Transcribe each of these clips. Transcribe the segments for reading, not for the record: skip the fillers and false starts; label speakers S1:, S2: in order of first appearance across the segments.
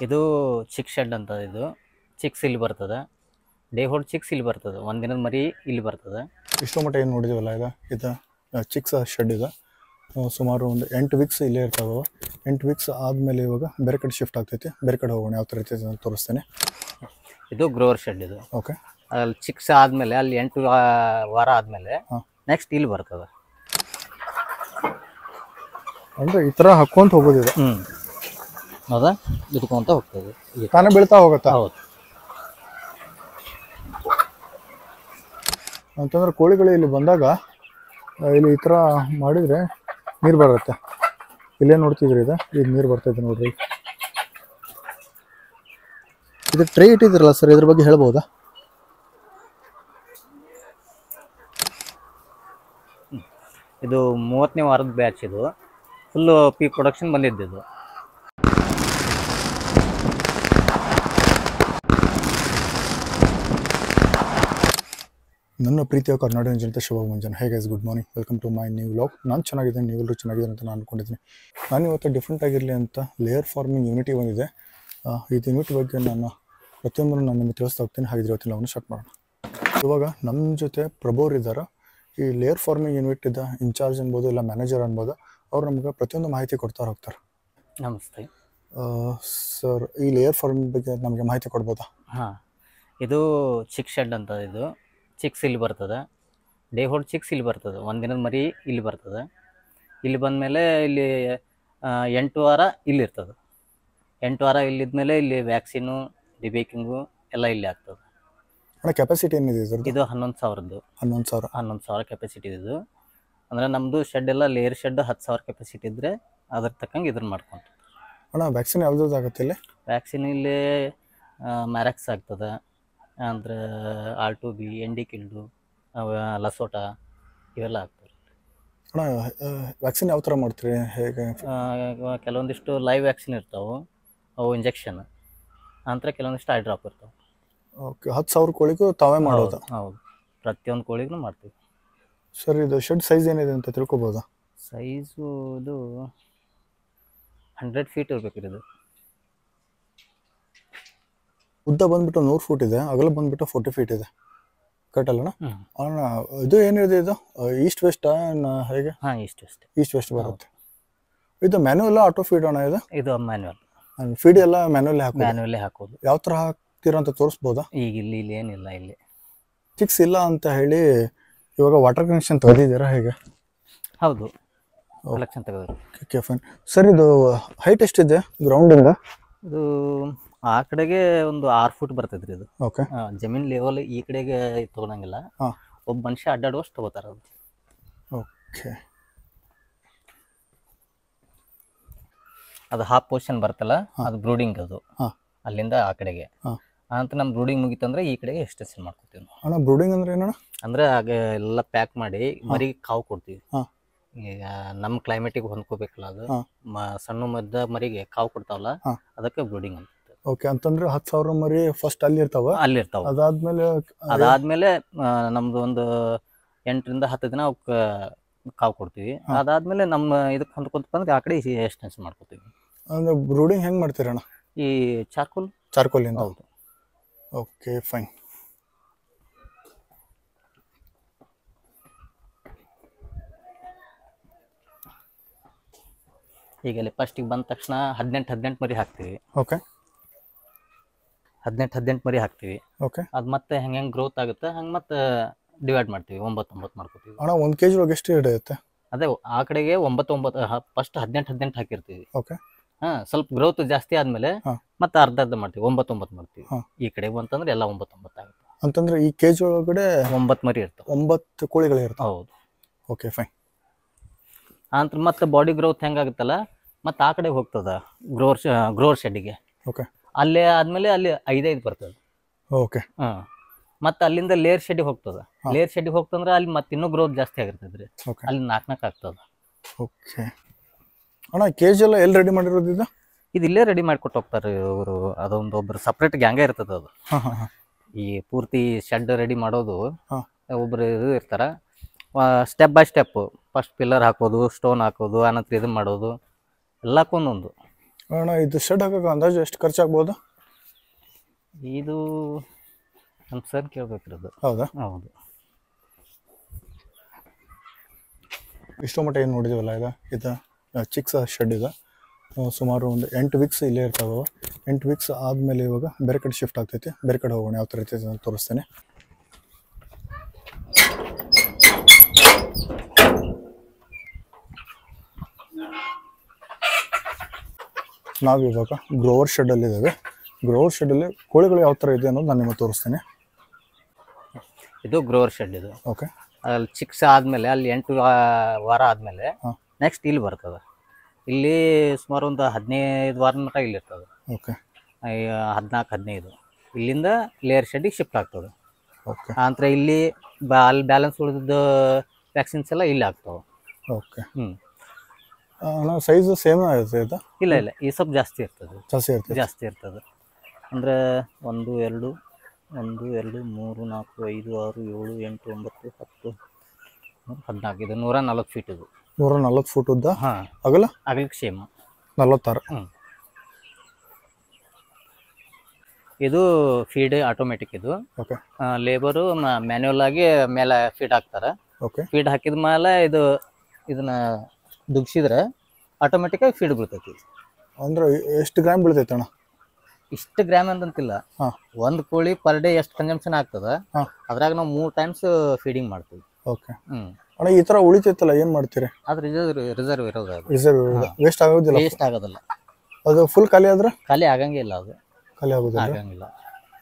S1: ಇದು ಚಿಕ್ ಶೆಡ್ ಅಂತ ಇದು ಚಿಕ್ಸ್ ಇಲ್ಲಿ ಬರ್ತದೆ. ಡೇ ಹೋಲ್ಡ್ ಚಿಕ್ಸ್ ಇಲ್ಲಿ ಬರ್ತದೆ. ಒಂದಿನದ ಮರಿ ಇಲ್ಲಿ ಬರ್ತದೆ.
S2: ಇಷ್ಟೋ ಮಟ್ಟ ಏನು ನೋಡಿದೀವಲ್ಲ ಇದು ಚಿಕ್ಸ್ ಶೆಡ್ ಇದೆ. ಸುಮಾರು ಒಂದು 8 ವೀಕ್ಸ್ ಇಲ್ಲೇ ಇರ್ತಾವೆ. 8 ವೀಕ್ಸ್ ಆದಮೇಲೆ ಇವಾಗ ಬೇರೆ ಕಡೆ ಶಿಫ್ಟ್ ಆಗ್ತೈತಿ. ಬೇರೆ ಕಡೆ ಹೋಗೋಣ, ಯಾವ ಥರ ಇರ್ತೈತೆ ಅಂತ ತೋರಿಸ್ತೇನೆ.
S1: ಇದು ಗ್ರೋವರ್ ಶೆಡ್ ಇದು.
S2: ಓಕೆ,
S1: ಅಲ್ಲಿ ಚಿಕ್ಸ್ ಆದಮೇಲೆ ಅಲ್ಲಿ 8 ವಾರ ಆದಮೇಲೆ ನೆಕ್ಸ್ಟ್ ಇಲ್ಲಿ ಬರ್ತದೆ.
S2: ಅಂದರೆ ಈ ಥರ ಹಾಕ್ಕೊಂತ ಹೋಗೋದಿದೆ.
S1: ಹೌದಾ, ಬಿದ್ಕೊಂತ ಹೋಗ್ತದೆ,
S2: ತಾನೇ ಬೀಳ್ತಾ ಹೋಗುತ್ತಾ?
S1: ಹೌದು.
S2: ಅಂತಂದ್ರೆ ಕೋಳಿಗಳು ಇಲ್ಲಿ ಬಂದಾಗ ಇಲ್ಲಿ ಈ ಥರ ಮಾಡಿದರೆ ನೀರು ಬರುತ್ತೆ. ಇಲ್ಲೇ ನೋಡ್ತಿದ್ರಿ ಈಗ ನೀರು ಬರ್ತೈತೆ ನೋಡ್ರಿ. ಇದು ಟ್ರೇ ಇಟ್ಟಿದ್ರಲ್ಲ ಸರ್, ಇದ್ರ ಬಗ್ಗೆ ಹೇಳ್ಬೋದಾ?
S1: ಇದು 30ನೇ ವಾರದ ಬ್ಯಾಚ್. ಇದು ಫುಲ್ಲು ಪೀಕ್ ಪ್ರೊಡಕ್ಷನ್ ಬಂದಿದ್ದು.
S2: ನನ್ನ ಪ್ರೀತಿಯ ಕರ್ನಾಟಕ ಜನತೆ ಶುಭ ಮುಂಜಾನೆ. Hey guys, good morning, welcome to my new vlog. ನಾನು ಚೆನ್ನಾಗಿದ್ದೇನೆ, ನೀವೆಲ್ಲರೂ ಚೆನ್ನಾಗಿದ್ದಾರೆ ಅಂತ ನಾನು ಅಂದ್ಕೊಂಡಿದ್ದೀನಿ. ನಾನು ಇವತ್ತು ಡಿಫ್ರೆಂಟ್ ಆಗಿರಲಿ ಅಂತ ಲೇಯರ್ ಫಾರ್ಮಿಂಗ್ ಯೂನಿಟಿ ಬಂದಿದೆ. ಇದು ಯೂನಿಟಿ ಬಗ್ಗೆ ನಾನು ಪ್ರತಿಯೊಂದನ್ನು ನಾನು ನಿಮಗೆ ತಿಳಿಸ್ತಾ ಹೋಗ್ತೀನಿ. ಹಾಗಿದ್ರೆ ಇವತ್ತಿನ ನಾವು ಸ್ಟಾರ್ಟ್ ಮಾಡೋಣ. ಇವಾಗ ನಮ್ಮ ಜೊತೆ ಪ್ರಭೋರ್ ಇದ್ದಾರೆ. ಈ ಲೇಯರ್ ಫಾರ್ಮಿಂಗ್ ಯೂನಿಟಿದ ಇನ್ಚಾರ್ಜ್ ಅನ್ಬೋದು, ಇಲ್ಲ ಮ್ಯಾನೇಜರ್ ಅನ್ಬೋದು. ಅವ್ರು ನಮಗೆ ಪ್ರತಿಯೊಂದು ಮಾಹಿತಿ ಕೊಡ್ತಾ ಹೋಗ್ತಾರೆ.
S1: ನಮಸ್ತೆ
S2: ಸರ್, ಈ ಲೇಯರ್ ಫಾರ್ಮಿಂಗ್ ಬಗ್ಗೆ ನಮಗೆ ಮಾಹಿತಿ ಕೊಡ್ಬೋದಾ?
S1: ಹಾಂ, ಇದು ಚಿಕ್ ಶೆಡ್ ಅಂತ. ಇದು ಚಿಕ್ಸ್ ಇಲ್ಲಿ ಬರ್ತದೆ. ಡೇ ಹೋಲ್ಡ್ ಚಿಕ್ಸ್ ಇಲ್ಲಿ ಬರ್ತದೆ. ಒಂದಿನದ ಮರಿ ಇಲ್ಲಿ ಬರ್ತದೆ. ಇಲ್ಲಿ ಬಂದಮೇಲೆ ಇಲ್ಲಿ 8 ವಾರ ಇಲ್ಲಿ ಇರ್ತದೆ. 8 ವಾರ ಇಲ್ಲಿದ್ಮೇಲೆ ಇಲ್ಲಿ ವ್ಯಾಕ್ಸಿನು, ಡಿಬೇಕಿಂಗು ಎಲ್ಲ ಇಲ್ಲಿ ಆಗ್ತದೆ.
S2: ಅಣ್ಣ, ಕೆಪಾಸಿಟಿ ಏನಿದೆ ಇದ್ರದ್ದು?
S1: ಇದು 11,000. 11,000 ಕೆಪಾಸಿಟಿ ಇದು. ಅಂದರೆ ನಮ್ಮದು ಶೆಡ್ ಎಲ್ಲ ಲೇಯರ್ ಶೆಡ್ 10,000 ಕೆಪಾಸಿಟಿ ಇದ್ದರೆ ಅದ್ರ ತಕ್ಕಂಗೆ ಇದನ್ನು ಮಾಡ್ಕೊಂತ.
S2: ಅಣ್ಣ, ವ್ಯಾಕ್ಸಿನ್ ಯಾವ್ದು ಆಗುತ್ತೆ ಇಲ್ಲಿ?
S1: ವ್ಯಾಕ್ಸಿನ್ ಇಲ್ಲಿ ಮ್ಯಾರಕ್ಸ್ ಆಗ್ತದೆ, ಅಂದರೆ R2B, ND ಕಿಲ್ಡು, ಲಸೋಟ ಇವೆಲ್ಲ ಆಗ್ತವೆ.
S2: ಅಣ್ಣ, ವ್ಯಾಕ್ಸಿನ್ ಯಾವ ಥರ ಮಾಡ್ತೀರಿ, ಹೇಗೆ?
S1: ಕೆಲವೊಂದಿಷ್ಟು ಲೈವ್ ವ್ಯಾಕ್ಸಿನ್ ಇರ್ತಾವೆ, ಅವು ಇಂಜೆಕ್ಷನ್. ನಂತರ ಕೆಲವೊಂದಿಷ್ಟು ಐ ಡ್ರಾಪ್ ಇರ್ತಾವೆ.
S2: ಓಕೆ, 10,000 ಕೋಳಿಗೂ ತಾವೇ ಮಾಡೋದು?
S1: ಹೌದು, ಪ್ರತಿಯೊಂದು ಕೋಳಿಗೂ ಮಾಡ್ತೀವಿ.
S2: ಸರ್, ಇದು ಶೆಡ್ ಸೈಜ್ ಏನಿದೆ ಅಂತ ತಿಳ್ಕೊಬೋದಾ?
S1: ಸೈಜು ಇದು 100 ಫೀಟ್ ಇರ್ಬೇಕ್ರಿ. ಇದು
S2: ಉದ್ದ ಬಂದ್ಬಿಟ್ಟು 100 ಫೂಟ್ ಇದೆ, ಅಗಲ ಬಂದ್ಬಿಟ್ಟು 40 ಫೀಟ್ ಇದೆ. ಕರೆಕ್ಟ್ ಅಲ್ಲಣ್ಣ? ಅಣ್ಣ, ಇದು ಏನಿದೆ, ಇದು ಈಸ್ಟ್ ವೆಸ್ಟ್ ಹೇಗೆ?
S1: ಹಾಂ, ಈಸ್ಟ್ ವೆಸ್ಟ್
S2: ಬರುತ್ತೆ. ಇದು ಮ್ಯಾನ್ಯುವಲ್ ಆಟೋ ಫೀಡ್ ಅಣ್ಣ? ಇದು
S1: ಮ್ಯಾನ್ಯುವಲ್
S2: ಫೀಡ್ ಎಲ್ಲ ಮ್ಯಾನ್ಯುವಲ್ಲೇ
S1: ಹಾಕೋದು.
S2: ಯಾವ ಥರ ಹಾಕ್ತೀರಾ ಅಂತ ತೋರಿಸ್ಬೋದಾ?
S1: ಈಗ ಇಲ್ಲಿ ಏನಿಲ್ಲ, ಇಲ್ಲಿ
S2: ಚಿಕ್ಸ್ ಇಲ್ಲ ಅಂತ ಹೇಳಿ ಇವಾಗ ವಾಟರ್ ಕನೆಕ್ಷನ್ ತೆಗೆದಿದ್ದೀರಾ ಹೇಗೆ?
S1: ಹೌದು, ಕಲೆಕ್ಷನ್ ತೆಗೆದ್ರು.
S2: Okay, fine. ಸರ್, ಇದು ಹೈಟ್ ಎಷ್ಟಿದೆ ಗ್ರೌಂಡಿಂದ?
S1: ಇದು ಆ ಕಡೆಗೆ ಒಂದು 6 ಫೂಟ್ ಬರ್ತೈತ್ರಿ. ಇದು
S2: ಓಕೆ,
S1: ಜಮೀನ್ ಲೆವೆಲ್ ಈ ಕಡೆಗೆ ತೊಗೊಳಂಗಿಲ್ಲ. ಒಬ್ಬ ಮನುಷ್ಯ ಅಡ್ಡಾಡುವಷ್ಟು ತಗೋತಾರ ಅದು.
S2: ಓಕೆ,
S1: ಅದು ಹಾಫ್ ಪೋರ್ಷನ್ ಬರ್ತಲ್ಲ, ಅದು ಬ್ರೂಡಿಂಗ್. ಅದು ಅಲ್ಲಿಂದ ಆ ಕಡೆಗೆ ಅಂತ ನಮ್ಮ ಬ್ರೂಡಿಂಗ್ ಮುಗಿತಂದ್ರೆ ಈ ಕಡೆಗೆ ಎಕ್ಸ್ಟೆನ್ಷನ್ ಮಾಡ್ಕೊತೀವಿ ನಾವು.
S2: ಅಣ್ಣ, ಬ್ರೂಡಿಂಗ್ ಅಂದ್ರೆ ಏನಣ್ಣ?
S1: ಅಂದ್ರೆ ಆಗ ಎಲ್ಲ ಪ್ಯಾಕ್ ಮಾಡಿ ಮರಿಗೆ ಕಾವು ಕೊಡ್ತೀವಿ. ಈಗ ನಮ್ಮ ಕ್ಲೈಮೇಟಿಗೆ ಹೊಂದ್ಕೋಬೇಕಲ್ಲ ಅದು. ಸಣ್ಣ ಮದ್ದ ಮರಿಗೆ ಕಾವು ಕೊಡ್ತಾವಲ್ಲ, ಅದಕ್ಕೆ ಬ್ರೂಡಿಂಗ್ ಅಂತ.
S2: ಓಕೆ, ಅಂತಂದ್ರೆ 10,000 ಮರಿ ಫಸ್ಟ್ ಅಲ್ಲಿರ್ತಾವ?
S1: ಅಲ್ಲಿರ್ತಾವ. ಅದಾದ್ಮೇಲೆ ನಮ್ದು ಒಂದು 8ರಿಂದ 10 ದಿನ ಅವಕ್ಕೆ ಕಾವು ಕೊಡ್ತೀವಿ. ಅದಾದ್ಮೇಲೆ ನಮ್ಮ ಇದಕ್ಕೆ ಹೊಂದ್ಕೊಂತ ಬಂದ್ರೆ ಆ ಕಡೆ ಎಕ್ಸ್ಟೆನ್ಷನ್ ಮಾಡ್ಕೊತೀವಿ.
S2: ಅಂದ್ರೆ ಬ್ರೂಡಿಂಗ್ ಹೆಂಗ್ ಮಾಡ್ತೀರಣ್ಣ?
S1: ಈ ಚಾರ್ಕೋಲಿಂದ. ಹೌದು.
S2: Okay, fine.
S1: ಈಗ ಅಲ್ಲಿ ಫಸ್ಟಿಗೆ ಬಂದ ತಕ್ಷಣ 18 ಮರಿ ಹಾಕ್ತೀವಿ.
S2: ಓಕೆ,
S1: 18 ಮರಿ ಹಾಕ್ತೀವಿ.
S2: ಓಕೆ,
S1: ಅದು ಮತ್ತೆ ಹೆಂಗೆ ಗ್ರೋತ್ ಆಗುತ್ತೆ ಹಂಗೆ ಮತ್ತೆ ಡಿವೈಡ್ ಮಾಡ್ತೀವಿ. 9 ಮಾಡ್ಕೊತೀವಿ.
S2: ಅಣ್ಣ, 1 kg ಒಳಗೆ ಎಷ್ಟು ಹಿಡಿಯುತ್ತೆ?
S1: ಅದೇ ಆ ಕಡೆಗೆ 9 ಫಸ್ಟ್ 18 ಹಾಕಿರ್ತೀವಿ.
S2: ಓಕೆ,
S1: ಸ್ವಲ್ಪ ಗ್ರೋತ್ ಜಾಸ್ತಿ ಆದ್ಮೇಲೆ ಮತ್ತೆ ಅರ್ಧ ಮಾಡ್ತೀವಿ. 9 ಮಾಡ್ತೀವಿ. ಈ ಕಡೆ ಬಂತಂದ್ರೆ ಎಲ್ಲ 9 ಆಗುತ್ತೆ.
S2: ಅಂತಂದ್ರೆ ಈ ಕೆಜಿ ಒಳಗಡೆ
S1: 9 ಮರಿ ಇರ್ತಾವೆ.
S2: 9 ಕೋಳಿಗಳು ಇರ್ತಾವೆ?
S1: ಹೌದು.
S2: Okay, fine.
S1: ಅಂತ ಮತ್ತೆ ಬಾಡಿ ಗ್ರೋತ್ ಹೆಂಗಾಗುತ್ತಲ್ಲ, ಮತ್ತೆ ಆ ಕಡೆ ಹೋಗ್ತದ ಗ್ರೋವರ್ ಶೆಡ್ಡಿಗೆ.
S2: ಓಕೆ,
S1: ಅಲ್ಲೇ ಆದ್ಮೇಲೆ ಅಲ್ಲಿ 5 ಬರ್ತದೆ.
S2: ಓಕೆ,
S1: ಮತ್ತೆ ಅಲ್ಲಿಂದ ಲೇಯರ್ ಶೆಡ್ಡಿಗೆ ಹೋಗ್ತದ. ಲೇಯರ್ ಶೆಡ್ಡಿಗೆ ಹೋಗ್ತಂದ್ರೆ ಅಲ್ಲಿ ಮತ್ತೆ ಇನ್ನೂ ಗ್ರೋತ್ ಜಾಸ್ತಿ ಆಗಿರ್ತದ್ರಿ. ಅಲ್ಲಿ 4 ಆಗ್ತದ.
S2: ಓಕೆ ಅಣ್ಣ, ಕೆಜಿ ಎಲ್ಲ ಎಲ್ಲಿ ರೆಡಿ ಮಾಡಿರೋದು?
S1: ಇದು ಇಲ್ಲೇ ರೆಡಿ ಮಾಡಿಕೊಟ್ಟು ಹೋಗ್ತಾರೆ ಅವರು. ಅದೊಂದು ಒಬ್ಬರು ಸಪ್ರೇಟ್ ಗ್ಯಾಂಗೇ ಇರ್ತದೆ ಅದು. ಈ ಪೂರ್ತಿ ಶೆಡ್ ರೆಡಿ ಮಾಡೋದು ಒಬ್ಬರು ಇದು ಇರ್ತಾರೆ. Step by step first pillar ಹಾಕೋದು, ಸ್ಟೋನ್ ಹಾಕೋದು, ಆನಂತರ ಇದನ್ನು ಮಾಡೋದು, ಎಲ್ಲಕ್ಕೊಂದೊಂದು.
S2: ಅಣ್ಣ ಇದು ಶೆಡ್ ಹಾಕಕ್ಕೆ ಅಂದಾಜು ಎಷ್ಟು ಖರ್ಚಾಗ್ಬೋದು?
S1: ಇದು ನಮ್ಮ ಸರ್ ಕೇಳ್ಬೇಕಿರೋದು.
S2: ಹೌದಾ?
S1: ಹೌದು.
S2: ಇಷ್ಟೋ ಮಟ್ಟ ಏನು ನೋಡಿದ್ದೀವಲ್ಲ ಇದು ಚಿಕ್ಕ ಶೆಡ್ ಇದೆ. ಸುಮಾರು ಒಂದು 8 ವೀಕ್ಸ್ ಇಲ್ಲೇ ಇರ್ತಾವೆ. 8 ವೀಕ್ಸ್ ಆದಮೇಲೆ ಇವಾಗ ಬೇರೆ ಕಡೆ ಶಿಫ್ಟ್ ಆಗ್ತೈತಿ. ಬೇರೆ ಕಡೆ ಹೋಗೋಣ, ಯಾವ ಥರ ಇರ್ತೈತೆ ಅಂತ ತೋರಿಸ್ತೇನೆ. ನಾವಿವಾಗ ಗ್ರೋವರ್ ಶೆಡ್ಡಲ್ಲಿದ್ದೇವೆ. ಗ್ರೋವರ್ ಶೆಡ್ಡಲ್ಲಿ ಕೋಳಿಗಳು ಯಾವ ಥರ ಇದೆ ಅನ್ನೋದು ನಾನು ನಿಮಗೆ ತೋರಿಸ್ತೇನೆ.
S1: ಇದು ಗ್ರೋವರ್ ಶೆಡ್. ಇದು
S2: ಓಕೆ.
S1: ಅಲ್ಲಿ ಚಿಕ್ಸ್ ಆದಮೇಲೆ ಅಲ್ಲಿ 8 ವಾರ ಆದಮೇಲೆ ನೆಕ್ಸ್ಟ್ ಇಲ್ಲಿ ಬರ್ತದೆ. ಇಲ್ಲಿ ಸುಮಾರು ಒಂದು 15 ವಾರದ ಮಟ್ಟ ಇಲ್ಲಿ ಇರ್ತದೆ.
S2: ಓಕೆ.
S1: 14-15 ಇಲ್ಲಿಂದ ಲೇಯರ್ ಶೆಡ್ಡಿಗೆ ಶಿಫ್ಟ್ ಆಗ್ತದೆ.
S2: ಓಕೆ.
S1: ಆನಂತರ ಇಲ್ಲಿ ಅಲ್ಲಿ ಬ್ಯಾಲೆನ್ಸ್ ಉಳಿದಿದ್ದು ವ್ಯಾಕ್ಸಿನ್ಸ್ ಎಲ್ಲ ಇಲ್ಲಿ ಆಗ್ತಾವೆ.
S2: ಓಕೆ. ಸೈಜ್ ಸೇಮ್ ಇರ್ತೈತೆ?
S1: ಇಲ್ಲ ಇಲ್ಲ, ಈ ಸ್ವಲ್ಪ ಜಾಸ್ತಿ ಇರ್ತದೆ.
S2: ಜಾಸ್ತಿ
S1: ಇರ್ತದೆ ಅಂದರೆ 1 2 1 2 3 4 5 6 7 8 9 10 14 ಇದು 140 ಫೀಟ್. ಇದು
S2: 140 ಫುಟ್ ಉದ್ದ.
S1: ಹಾಂ. ಅಗಲಕ್ಕೆ ಸೇಮ್
S2: 46.
S1: ಇದು ಫೀಡ್ ಆಟೋಮೆಟಿಕ್. ಇದು
S2: ಓಕೆ.
S1: ಲೇಬರು ಮ್ಯಾನ್ಯುವಲ್ ಆಗಿ ಮೇಲೆ ಫೀಡ್ ಹಾಕ್ತಾರೆ.
S2: ಓಕೆ.
S1: ಫೀಡ್ ಹಾಕಿದ ಮೇಲೆ ಇದನ್ನ ದುಗ್ಸಿದ್ರೆ ಆಟೋಮೆಟಿಕ್ ಆಗಿ ಫೀಡ್ ಬೀಳ್ತೈತಿ.
S2: ಅಂದ್ರೆ ಎಷ್ಟು ಗ್ರಾಮ್ ಬೀಳ್ತೈತೆ ಅಣ್ಣ?
S1: ಇಷ್ಟು ಗ್ರಾಮ್ ಅಂತಿಲ್ಲ. ಒಂದು ಕೋಳಿ ಪರ್ ಡೇ ಎಷ್ಟು ಕನ್ಸಂಪ್ಷನ್ ಆಗ್ತದೆ ಅದ್ರಾಗ ನಾವು 3 ಟೈಮ್ಸ್ ಫೀಡಿಂಗ್ ಮಾಡ್ತೀವಿ.
S2: ಓಕೆ. ಅಣ್ಣ ಈ ತರ ಉಳಿತೈತಲ್ಲ ಏನ್ ಮಾಡ್ತೀರಿ?
S1: ಅದು ರಿಸರ್ವ್ ಇರೋದು.
S2: ವೇಸ್ಟ್ ಆಗೋದಿಲ್ಲ?
S1: ವೇಸ್ಟ್ ಆಗೋದಿಲ್ಲ.
S2: ಅದು ಫುಲ್ ಖಾಲಿ ಆದ್ರೆ?
S1: ಖಾಲಿ ಆಗಂಗಿಲ್ಲ. ಅದು
S2: ಖಾಲಿ ಆಗೋದಿಲ್ಲ?
S1: ಆಗಂಗಿಲ್ಲ.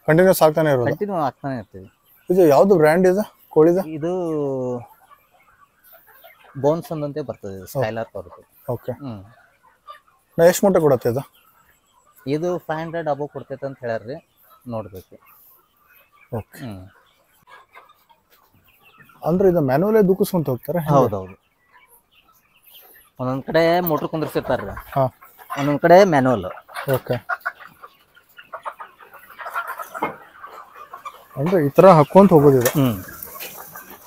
S2: ಕಂಟಿನ್ಯೂಸ್ ಆಗ್ತಾನೆ ಇರೋದು?
S1: ಕಂಟಿನ್ಯೂ ಆಗ್ತಾನೆ ಇರ್ತೀವಿ.
S2: ಇದು ಯಾವ್ದು ಬ್ರ್ಯಾಂಡ್ ಇದೆ ಕೋಳಿದ?
S1: ಇದು ಬೋನ್ಸ್ ಅಂತೆ ಬರ್ತದೆ. ಸ್ಕೈಲರ್ ಬರುತ್ತೆ.
S2: ಓಕೆ. ನಾ ಎಷ್ಟು ಮೊಟ್ಟೆ ಕೊಡತ್ತೆ ಇದು?
S1: ಇದು 500 ಅಬೋ ಕೊಡ್ತೈತೆ ಅಂತ ಹೇಳ್ಯಾರ್ರಿ, ನೋಡ್ಬೇಕು.
S2: ಓಕೆ. ಅಂದ್ರೆ ಇದು ಮ್ಯಾನುವಲ್ ದುಕ್ಕಿಸ್ಕೊಂತ ಹೋಗ್ತಾರೆ?
S1: ಹೌದೌದು. ಒಂದೊಂದ್ ಕಡೆ ಮೋಟರ್ ಕುಂದಿರ್ಸಿರ್ತಾರ್ರಿ, ಒಂದೊಂದ್ ಕಡೆ ಮ್ಯಾನುವಲ್.
S2: ಓಕೆ. ಅಂದ್ರೆ ಈ ತರ ಹಾಕೊಂತ ಹೋಗೋದಿದೆ?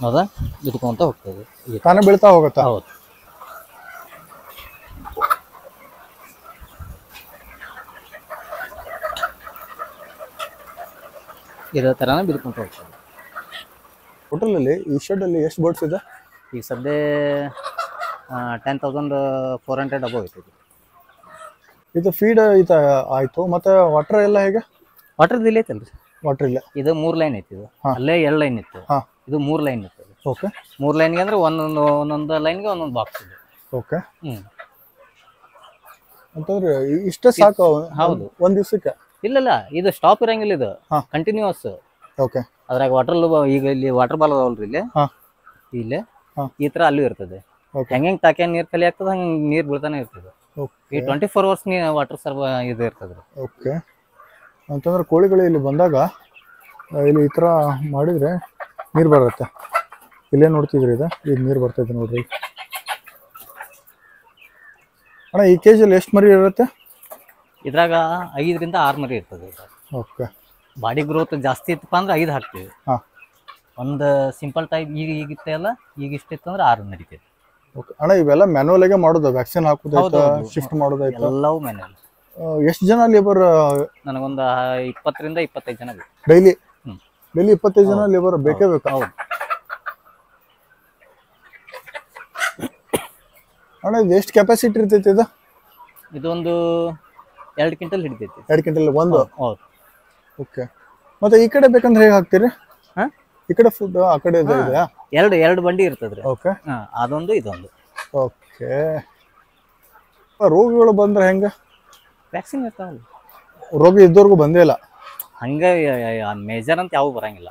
S1: ಹೌದಾ, ಇದ್ಕೊಂತ ಹೋಗ್ತದೆ.
S2: ತಾನೇ ಬೀಳ್ತಾ ಹೋಗುತ್ತಾ?
S1: ಹೌದು. ಇದೇ ಥರನೇ ಬಿದ್ಕೊಂತ ಹೋಗ್ತದೆ.
S2: ಹೋಟೆಲಲ್ಲಿ ಈ ಶೆಡ್ಡಲ್ಲಿ ಎಷ್ಟು ಬರ್ಡ್ಸ್ ಇದೆ?
S1: ಈಗ ಸದ್ಯ 10,400 ಅಬೋ ಐತಿ.
S2: ಇದು ಫೀಡ್ ಆಯ್ತು, ಮತ್ತೆ ವಾಟರ್ ಎಲ್ಲ ಹೇಗೆ?
S1: ವಾಟರ್ದು ಇಲ್ಲ ಐತಲ್ರಿ?
S2: ವಾಟರ್ ಇಲ್ಲ.
S1: ಇದು 3 ಲೈನ್ ಐತಿ. ಇದು ಅಲ್ಲೇ 2 ಲೈನ್ ಇತ್ತು. ಇದು 3 ಲೈನ್ ಇತ್ತು.
S2: ಓಕೆ.
S1: 3 ಲೈನ್ಗೆ ಅಂದ್ರೆ ಒಂದೊಂದು ಲೈನ್ಗೆ ಒಂದೊಂದು ಬಾಕ್ಸ್ ಇದೆ.
S2: ಓಕೆ. ಅಂತಂದ್ರೆ ಇಷ್ಟೇ ಸಾಕು?
S1: ಹೌದು.
S2: ಒಂದ್ ದಿವಸಕ್ಕೆ?
S1: ಇಲ್ಲ, ಇದು ಸ್ಟಾಪ್ ಇರಂಗಿಲ್ಲ. ಇದು ಕಂಟಿನ್ಯೂಸ್.
S2: ಓಕೆ.
S1: ಅದ್ರಾಗ ವಾಟರ್ ಈಗ ಇಲ್ಲಿ ವಾಟರ್ ಬಾಲ್ ಅದಾವಲ್ರಿ, ಇಲ್ಲೇ ಈ ತರ ಅಲ್ಲೂ ಇರ್ತದೆ. ಹೆಂಗ್ ಟಾಕ್ಯ ನೀರ್ ಖಾಲಿ ಆಗ್ತದೆ ಹಂಗ ನೀರ್ ಬೀಳ್ತಾನೆ ಇರ್ತದೆ. ಈ 24 ಅವರ್ಸ್ ವಾಟರ್ ಸರ್ವ್ ಇದು ಇರ್ತದ್ರಿ.
S2: ಓಕೆ. ಅಂತಂದ್ರೆ ಕೋಳಿಗಳು ಇಲ್ಲಿ ಬಂದಾಗ ಇಲ್ಲಿ ಈ ತರ ಮಾಡಿದ್ರೆ ನೀರ್ ಬರುತ್ತೆ. ಇಲ್ಲೇ ನೋಡ್ತಿದ್ರಿ ಈಗ ನೀರ್ ಬರ್ತೈತೆ ನೋಡ್ರಿ. ಅಣ್ಣ ಈ ಕೇಜಲ್ಲಿ ಎಷ್ಟು ಮರಿ ಇರುತ್ತೆ?
S1: ಇದ್ರಾಗ 5 ರಿಂದ 6 ಮರಿ ಇರ್ತದೆ.
S2: ಓಕೆ.
S1: ಬಾಡಿ ಗ್ರೋತ್ ಜಾಸ್ತಿ ಇತ್ತಪ್ಪ ಅಂದ್ರೆ 5 ಹಾಕ್ತೀವಿ. ಒಂದು ಸಿಂಪಲ್ ಟೈಪ್ ಈಗಿತ್ತಲ್ಲ, ಈಗ ಇಷ್ಟಿತ್ತು ಅಂದ್ರೆ 6 ನಡೀತೈತಿ.
S2: ಓಕೆ. ಅಣ್ಣ ಇವೆಲ್ಲ ಮ್ಯಾನುವಲ್ ಆಗಿ ಮಾಡೋದು? ವ್ಯಾಕ್ಸಿನ್ ಹಾಕೋದೈತಾ, ಶಿಫ್ಟ್ ಮಾಡೋದೈತಾ?
S1: ಎಲ್ಲವೂ ಮ್ಯಾನುವಲ್.
S2: ಎಷ್ಟು ಜನ ಲೇಬರ್?
S1: ನನಗೊಂದು 20 ರಿಂದ 25 ಜನ ಬೇಕು
S2: ಡೈಲಿ. 25 ಜನ ಲೇಬರ್ ಬೇಕೇ ಬೇಕು?
S1: ಹೌದು.
S2: ಅಣ್ಣ ಇದು ಎಷ್ಟು ಕೆಪಾಸಿಟಿ ಇರ್ತೈತಿ ಇದು?
S1: ಇದೊಂದು 2 ಕ್ವಿಂಟಲ್ ಹಿಡಿತೈತಿ.
S2: 2 ಕ್ವಿಂಟಲ್ ಒಂದು? ಹೌದು. ಓಕೆ. ಮತ್ತೆ ಈ ಕಡೆ ಬೇಕಂದ್ರೆ ಹೇಗೆ ಹಾಕ್ತೀರಿ? ಈ ಕಡೆ ಫುಡ್ ಆ ಕಡೆ ಇದೆಯಾ?
S1: ಎರಡು ಬಂಡಿ ಇರ್ತದ್ರಿ.
S2: ಓಕೆ.
S1: ಅದೊಂದು ಇದೊಂದು.
S2: ಓಕೆ. ರೋಗಗಳು ಬಂದ್ರೆ ಹೆಂಗ?
S1: ವ್ಯಾಕ್ಸಿನ್ ಇರ್ತಾವಲ್ಲ.
S2: ರೋಗ ಇದ್ದವ್ರಿಗೂ ಬಂದೇ ಇಲ್ಲ?
S1: ಹಂಗ ಮೇಜರ್ ಅಂತ ಯಾವ ಬರಂಗಿಲ್ಲ.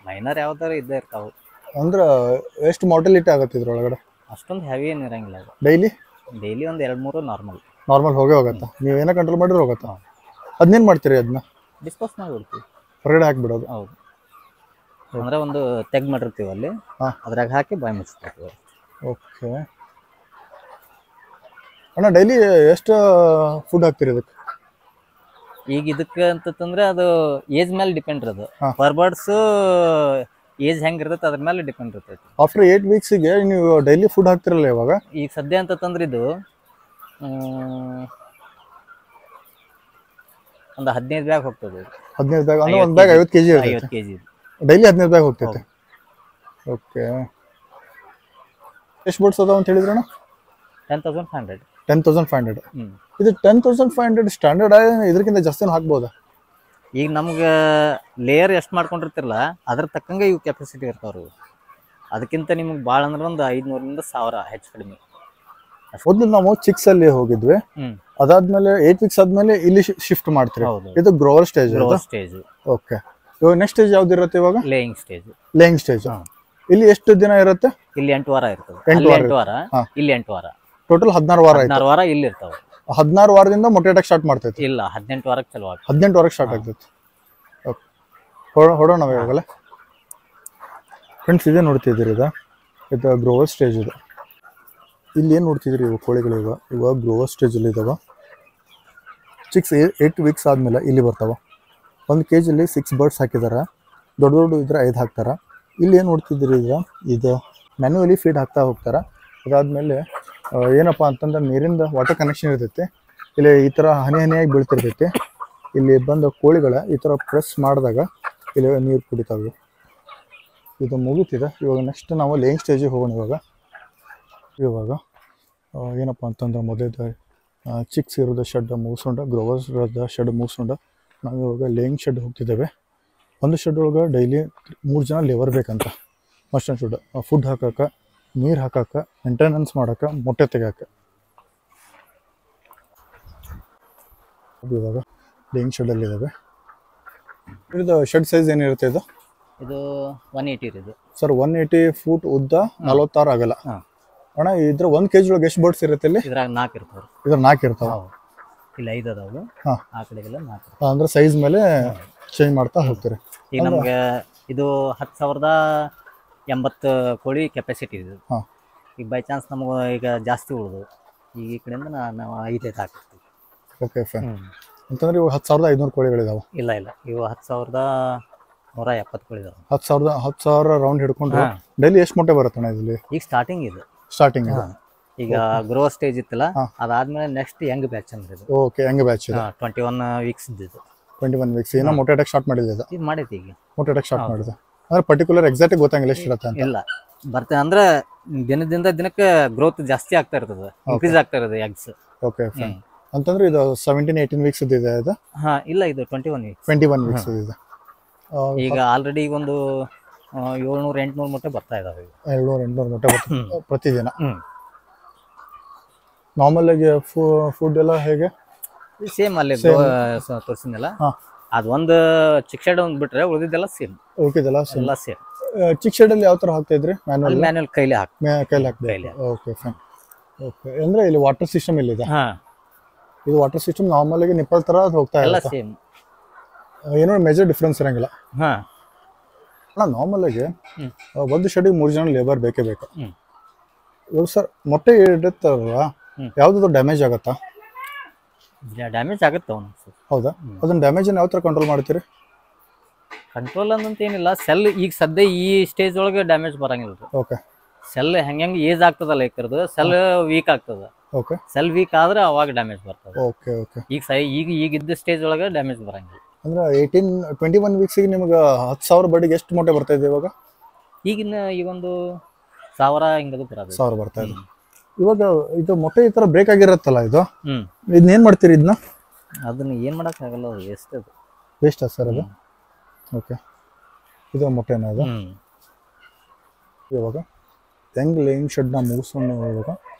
S1: ಮೈನರ್ ಯಾವ್ದಾರು ಇದ್ದೇ ಇರ್ತಾವ.
S2: ಅಂದ್ರೆ ಎಷ್ಟು ಮಾರ್ಟಾಲಿಟಿ ಆಗತ್ತೆ ಇದ್ರೊಳಗಡೆ?
S1: ಅಷ್ಟೊಂದು ಹೆವಿ ಏನು ಇರಂಗಿಲ್ಲ.
S2: ಡೈಲಿ
S1: ಒಂದು 2-3
S2: ನಾರ್ಮಲ್ ಹೋಗೇ ಹೋಗತ್ತಾ? ನೀವೇನೋ ಕಂಟ್ರೋಲ್ ಮಾಡಿದ್ರೆ ಹೋಗತ್ತಾ? ಅದನ್ನೇನು ಮಾಡ್ತೀರಿ? ಅದನ್ನ
S1: ಡಿಸ್ಪೋಸ್ ಮಾಡಿಬಿಡ್ತೀವಿ,
S2: ಹೊರಗಡೆ ಹಾಕಿಬಿಡೋದು?
S1: ಹೌದು. ಅಂದ್ರೆ ಒಂದು ತೆಗ್ ಮಾಡಿರ್ತೀವಿ ಅಲ್ಲಿ, ಅದ್ರಾಗ ಹಾಕಿ ಬಾಯಿ ಮುಚ್ಚಿರ್ತೀವಿ.
S2: ಓಕೆ. ಅಣ್ಣ ಡೈಲಿ ಎಷ್ಟು ಫುಡ್ ಹಾಕ್ತೀರಿ ಇದಕ್ಕೆ?
S1: ಈಗ ಇದಕ್ಕೆ ಅಂತಂದ್ರೆ ಅದು ಏಜ್ ಮೇಲೆ ಡಿಪೆಂಡ್ ಇರೋದು. ಪರ್ ಬರ್ಡ್ಸ್ ಏಜ್ ಹೆಂಗಿರ್ತೈತೆ ಅದ್ರ ಮೇಲೆ ಡಿಪೆಂಡ್ ಇರ್ತೈತಿ.
S2: ಆಫ್ಟರ್ 8 ವೀಕ್ಸಿಗೆ ನೀವು ಡೈಲಿ ಫುಡ್ ಹಾಕ್ತಿರಲ್ಲ ಇವಾಗ?
S1: ಈಗ ಸದ್ಯ ಅಂತಂದ್ರೆ ಇದು ಒಂದು 15 ಬ್ಯಾಗ್ ಹೋಗ್ತದೆ.
S2: 15 ಬ್ಯಾಗ್ ಅಂದ್ರೆ ಒಂದು ಬ್ಯಾಗ್ 50 kg ಇರುತ್ತೆ.
S1: 50 kg
S2: ಡೈಲಿ 15 ಬ್ಯಾಗ್ ಹೋಗ್ತೈತೆ. ಓಕೆ. ಎಷ್ಟು ಬೋಟ್ಸ್ ಅದಾವ ಅಂತ ಹೇಳಿದ್ರಣ್ಣ?
S1: 10,500.
S2: 10,500. ಇದು 10,500 ಸ್ಟ್ಯಾಂಡರ್ಡ್ ಇದಕ್ಕಿಂತ ಜಾಸ್ತಿನೂ ಹಾಕ್ಬೋದಾ?
S1: ಈಗ ನಮ್ಗೆ ಲೇಯರ್ ಎಷ್ಟು ಮಾಡ್ಕೊಂಡಿರ್ತಿರಲ್ಲ ಅದ್ರ ತಕ್ಕಂಗೆ ಇವು ಕೆಪಾಸಿಟಿ ಇರ್ತಾವ್ರಿ. ಅದಕ್ಕಿಂತ ನಿಮ್ಗೆ ಭಾಳ ಅಂದ್ರೆ ಒಂದು 500ರಿಂದ 1000 ಹೆಚ್ಚು ಕಡಿಮೆ.
S2: ಮೊದಲು ನಾವು ಚಿಕ್ಸ್ ಅಲ್ಲಿ ಹೋಗಿದ್ವಿ, ಅದಾದ್ಮೇಲೆ 8 ವೀಕ್ಸ್ ಆದ್ಮೇಲೆ ಇಲ್ಲಿ ಶಿಫ್ಟ್ ಮಾಡ್ತೀವಿ. ಇದು ಗ್ರೋವರ್ ಸ್ಟೇಜ್. ಓಕೆ. ಇವಾಗ ನೆಕ್ಸ್ಟ್ ಸ್ಟೇಜ್ ಯಾವ್ದು ಇರುತ್ತೆ ಇವಾಗ?
S1: Laying stage.
S2: Laying stage. ಇಲ್ಲಿ ಎಷ್ಟು ದಿನ ಇರುತ್ತೆ?
S1: ಇಲ್ಲಿ 8 ವಾರ ಇರ್ತದೆ. 8 ವಾರ, ಇಲ್ಲಿ 8 ವಾರ.
S2: ಟೋಟಲ್ 16 ವಾರ.
S1: 16 ವಾರ ಇಲ್ಲಿ ಇರ್ತಾವೆ.
S2: 16 ವಾರದಿಂದ ಮೊಟ್ಟೆ ಇಡಕ್ಕೆ ಸ್ಟಾರ್ಟ್ ಮಾಡ್ತೈತಿ?
S1: ಇಲ್ಲ, 18 ವಾರಕ್ಕೆ ಚಲೋ ಆಗ್ತದೆ.
S2: 18 ವಾರಕ್ಕೆ ಸ್ಟಾರ್ಟ್ ಆಗ್ತೈತಿ. ಹೊಡೋಣ ಇವಾಗಲ್ಲ ಫ್ರೆಂಡ್ಸ್. ಇದೇ ನೋಡ್ತಿದ್ದೀರಿ, ಇದು ಗ್ರೋವರ್ ಸ್ಟೇಜ್. ಇದು ಇಲ್ಲಿ ಏನು ನೋಡ್ತಿದ್ರಿ ಇವಾಗ ಕೋಳಿಗಳು ಇವಾಗ ಗ್ರೋವರ್ ಸ್ಟೇಜಲ್ಲಿ ಇದಾವೆ. ಚಿಕ್ಸ್ 8 ವೀಕ್ಸ್ ಆದಮೇಲೆ ಇಲ್ಲಿ ಬರ್ತಾವೆ. 1 kg 6 ಬರ್ಡ್ಸ್ ಹಾಕಿದ್ದಾರೆ. ದೊಡ್ಡ ದೊಡ್ಡ ಇದ್ರೆ 5 ಹಾಕ್ತಾರೆ. ಇಲ್ಲಿ ಏನು ನೋಡ್ತಿದ್ದೀರಿ ಇದು ಮ್ಯಾನ್ಯುವಲಿ ಫೀಡ್ ಹಾಕ್ತಾ ಹೋಗ್ತಾರೆ. ಅದಾದಮೇಲೆ ಏನಪ್ಪ ಅಂತಂದ್ರೆ ನೀರಿಂದ ವಾಟರ್ ಕನೆಕ್ಷನ್ ಇರ್ತೈತಿ. ಇಲ್ಲಿ ಈ ಥರ ಹನಿ ಹನಿಯಾಗಿ ಬೀಳ್ತಿರ್ತೈತಿ. ಇಲ್ಲಿ ಬಂದ ಕೋಳಿಗಳ ಈ ಥರ ಪ್ರೆಸ್ ಮಾಡಿದಾಗ ಇಲ್ಲಿ ನೀರು ಕುಡಿತಾವೆ. ಇದು ಮುಗೀತಿದೆ. ಇವಾಗ ನೆಕ್ಸ್ಟ್ ನಾವು ಲೇಯಿಂಗ್ ಸ್ಟೇಜಿಗೆ ಹೋಗೋಣ. ಇವಾಗ ಏನಪ್ಪ ಅಂತಂದ್ರೆ ಮೊದಲು ಚಿಕ್ಸ್ ಇರೋದು ಶೆಡ್ ಮುಗಿಸ್ಕೊಂಡು, ಗ್ರೋವರ್ಸ್ ಇರೋದು ಶೆಡ್ ಮುಗಿಸ್ಕೊಂಡು ನಾವು ಇವಾಗ ಲೇಯಿಂಗ್ ಶೆಡ್ ಹೋಗ್ತಿದ್ದೇವೆ. ಒಂದು ಶೆಡ್ ಒಳಗೆ ಡೈಲಿ 3 ಜನ ಲೇಬರ್ ಬೇಕಂತ. ಮಸ್ಟ್ ಆ್ಯಂಡ್ ಶುಡ್ ಫುಡ್ ಹಾಕೋಕೆ, ನೀರು ಹಾಕೋಕೆ, ಮೇಂಟೆನೆನ್ಸ್ ಮಾಡೋಕೆ, ಮೊಟ್ಟೆ ತೆಗಿಯೋಕೆ. ಇವಾಗ ಲೇಯಿಂಗ್ ಶೆಡ್ಡಲ್ಲಿ ಇದ್ದಾವೆ. ಇದು ಶೆಡ್ ಸೈಜ್ ಏನಿರುತ್ತೆ ಇದು?
S1: ಇದು 180 ಇದು
S2: ಸರ್. 180 ಫೂಟ್ ಉದ್ದ, 46 ಆಗಲ್ಲ ಅಣ್ಣ. ಇದ್ರ 1 kg ಒಳಗೆ ಎಷ್ಟು ಬರ್ಡ್ಸ್ ಇರುತ್ತೆ? ಇಲ್ಲಿ
S1: ಇದ್ರಾಗ 4 ಇರ್ತಾವೆ.
S2: ಇದ್ರ 4 ಇರ್ತಾವೆ.
S1: ಇಲ್ಲಿ 5 ಅದಾವು. ಆ ಕಡೆಗೆಲ್ಲ 4.
S2: ಅಂದ್ರೆ ಸೈಜ್ ಮೇಲೆ ಚೇಂಜ್ ಮಾಡ್ತಾ ಹೋಗ್ತೀರಿ.
S1: ಈಗ ನಮ್ಗೆ ಇದು 10,080 ಕೋಳಿ ಕೆಪಾಸಿಟಿ ಇದೆ. ಈಗ ಬೈ ಚಾನ್ಸ್ ನಮ್ಗೆ ಈಗ ಜಾಸ್ತಿ ಉಳಿದು ಈಗ ಈ ಕಡೆಯಿಂದ ನಾವು 5 ಹಾಕ್ತೀವಿ.
S2: Okay fine. ಅಂತಂದ್ರೆ ಇವಾಗ 10,500 ಕೋಳಿಗಳಿದಾವೆ?
S1: ಇಲ್ಲ, ಇವು 10,170 ಕೋಳಿ ಇದಾವೆ.
S2: 10,000 ರೌಂಡ್ ಹಿಡ್ಕೊಂಡ್ರೆ ಡೈಲಿ ಎಷ್ಟು ಮೊಟ್ಟೆ ಬರುತ್ತೆ ಇಲ್ಲಿ? ಈಗ
S1: ಸ್ಟಾರ್ಟಿಂಗ್ ಇದು. ಈಗ ಗ್ರೋ ಸ್ಟೇಜ್ ಇತ್ತಲ್ಲ, ಅದಾದ್ಮೇಲೆ ನೆಕ್ಸ್ಟ್ ಯಂಗ್ ಬ್ಯಾಚ್ ಅಂದ್ರೆ ಇದು.
S2: Okay, Young batch.
S1: 21 ವೀಕ್ಸ್ ಇದು.
S2: 21 ವೀಕ್ಸ್. ಏನೋ ಮೊಟ್ಟೆ ಇಡಕ್ಕೆ ಸ್ಟಾರ್ಟ್ ಮಾಡಿದೆ ಇದು?
S1: ಇದು ಮಾಡೈತಿ ಈಗ.
S2: ಮೊಟ್ಟೆ ಇಡಕ್ಕೆ ಸ್ಟಾರ್ಟ್ ಮಾಡಿದೆ ಅಂದ್ರೆ ಪರ್ಟಿಕ್ಯುಲರ್ ಎಕ್ಸಾಕ್ಟ್ ಗೊತ್ತಾಗಿಲ್ಲ ಎಷ್ಟು ಇರುತ್ತೆ ಅಂತ?
S1: ಇಲ್ಲ, ಬರ್ತದೆ ಅಂದ್ರೆ ದಿನದಿಂದ ದಿನಕ್ಕೆ ಗ್ರೋತ್ ಜಾಸ್ತಿ ಆಗ್ತಾ ಇರ್ತದೆ, ಇನ್ಕ್ರೀಸ್ ಆಗ್ತಾ ಇರೋದು ಎಗ್ಸ್.
S2: Okay fine. ಅಂತಂದ್ರೆ ಇದು 17-18 ವೀಕ್ಸ್ ಇದೆ ಇದು?
S1: ಇಲ್ಲ, ಇದು 21 ವೀಕ್ಸ್.
S2: 21 ವೀಕ್ಸ್ ಇದೆ.
S1: ಈಗ ಆಲ್ರೆಡಿ ಒಂದು 700-800 ಮೊಟ್ಟೆ ಬರ್ತಾ ಇದಾವೆ.
S2: 700-800 ಮೊಟ್ಟೆ ಬರ್ತದೆ ಪ್ರತಿದಿನ. ನಾರ್ಮಲ್ ಆಗಿ ಫುಡ್ ಎಲ್ಲ ಹೇಗೆ?
S1: ಸೇಮ್ ಅಲ್ಲಿ ತೋರಿಸಿದ್ನಲ್ಲ, ಅದೊಂದು ಚಿಕ್ ಶೆಡ್ ಒಂದು ಬಿಟ್ರೆ ಉಳಿದಿದ್ದೆಲ್ಲ ಸೇಮ್.
S2: ಉಳಿದಿದ್ದೆಲ್ಲ
S1: ಎಲ್ಲ ಸೇಮ್.
S2: ಚಿಕ್ ಶೆಡ್ ಅಲ್ಲಿ ಯಾವ ತರ ಹಾಕ್ತಾ ಇದ್ರಿ?
S1: ಮ್ಯಾನ್ಯುವಲ್ ಕೈಲಿ
S2: ಹಾಕ್ತಾ. Okay fine. ಓಕೆ. ಅಂದ್ರೆ ಇಲ್ಲಿ ವಾಟರ್ ಸಿಸ್ಟಮ್ ಇಲ್ಲಿದೆ. ಇದು ವಾಟರ್ ಸಿಸ್ಟಮ್ ನಾರ್ಮಲ್ ಆಗಿ ನಿಪ್ಪಲ್ ತರ ಹೋಗ್ತಾ ಇಲ್ಲ?
S1: ಸೇಮ್.
S2: ಏನೋ ಮೇಜರ್ ಡಿಫ್ರೆನ್ಸ್ ಇರಂಗಿಲ್ಲ. ನಾರ್ಮಲ್ ಆಗಿ ಒಂದು ಶೆಡ್ಗೆ 3 ಜನ ಲೇಬರ್ ಬೇಕೇ ಬೇಕು. ಇವಾಗ ಸರ್ ಮೊಟ್ಟೆ ಇಡುತ್ತಾರಲ್ಲ, ಯಾವ್ದಾದ್ರು ಡ್ಯಾಮೇಜ್ ಆಗತ್ತಾ?
S1: ಡ್ಯಾಮೇಜ್ ಆಗುತ್ತೆ ಅವನು.
S2: ಹೌದಾ? ಅದನ್ನ ಡ್ಯಾಮೇಜ್ ಯಾವ ತರ ಕಂಟ್ರೋಲ್ ಮಾಡ್ತೀರಿ?
S1: ಕಂಟ್ರೋಲ್ ಅಂತ ಏನಿಲ್ಲ. ಸೆಲ್ ಈಗ ಸದ್ಯ ಈ ಸ್ಟೇಜ್ ಒಳಗೆ ಡ್ಯಾಮೇಜ್ ಬರಂಗಿಲ್ಲ.
S2: ಓಕೆ.
S1: ಸೆಲ್ ಹೆಂಗೆ ಏಜ್ ಆಗ್ತದಲ್ಲ ಇಕ್ಕರದು, ಸೆಲ್ ವೀಕ್ ಆಗ್ತದ.
S2: ಓಕೆ.
S1: ಸೆಲ್ ವೀಕ್ ಆದ್ರೆ ಅವಾಗ ಡ್ಯಾಮೇಜ್ ಬರ್ತದೆ.
S2: Okay okay.
S1: ಈಗ ಇದ್ದ ಸ್ಟೇಜ್ ಒಳಗೆ ಡ್ಯಾಮೇಜ್ ಬರಂಗಿಲ್ಲ.
S2: ಅಂದ್ರೆ 21 ವೀಕ್ಸಿಗೆ ನಿಮ್ಗೆ 10,000 ಬಡ್ಡಿಗೆ ಎಷ್ಟು ಮೊಟ್ಟೆ ಬರ್ತಾ ಇದೆ ಇವಾಗ?
S1: ಈಗೊಂದು 1000 ಹಿಂಗದು ಬರೋದು.
S2: 1000 ಬರ್ತಾ ಇದೆ. ಇವಾಗ ಇದು ಮೊಟ್ಟೆ ಈ ತರ ಬ್ರೇಕ್ ಆಗಿರತ್ತಲ್ಲ, ಇದನ್ನ ಏನ್ ಮಾಡ್ತೀರಿ?
S1: ಅದನ್ನ ಏನ್ ಮಾಡಕ್ ಆಗಲ್ಲ, ವೇಸ್ಟ್. ಅದು
S2: ವೇಸ್ಟ್ ಸರ್ ಅದು? ಓಕೆ. ಇದು ಮೊಟ್ಟೆನ ಅದು? ಇವಾಗ ಹೆಂಗ್ ಲೇಯಿಂಗ್ ಶೆಡ್ನ ಮುಗಿಸ್ಕೊಂಡು ಇವಾಗ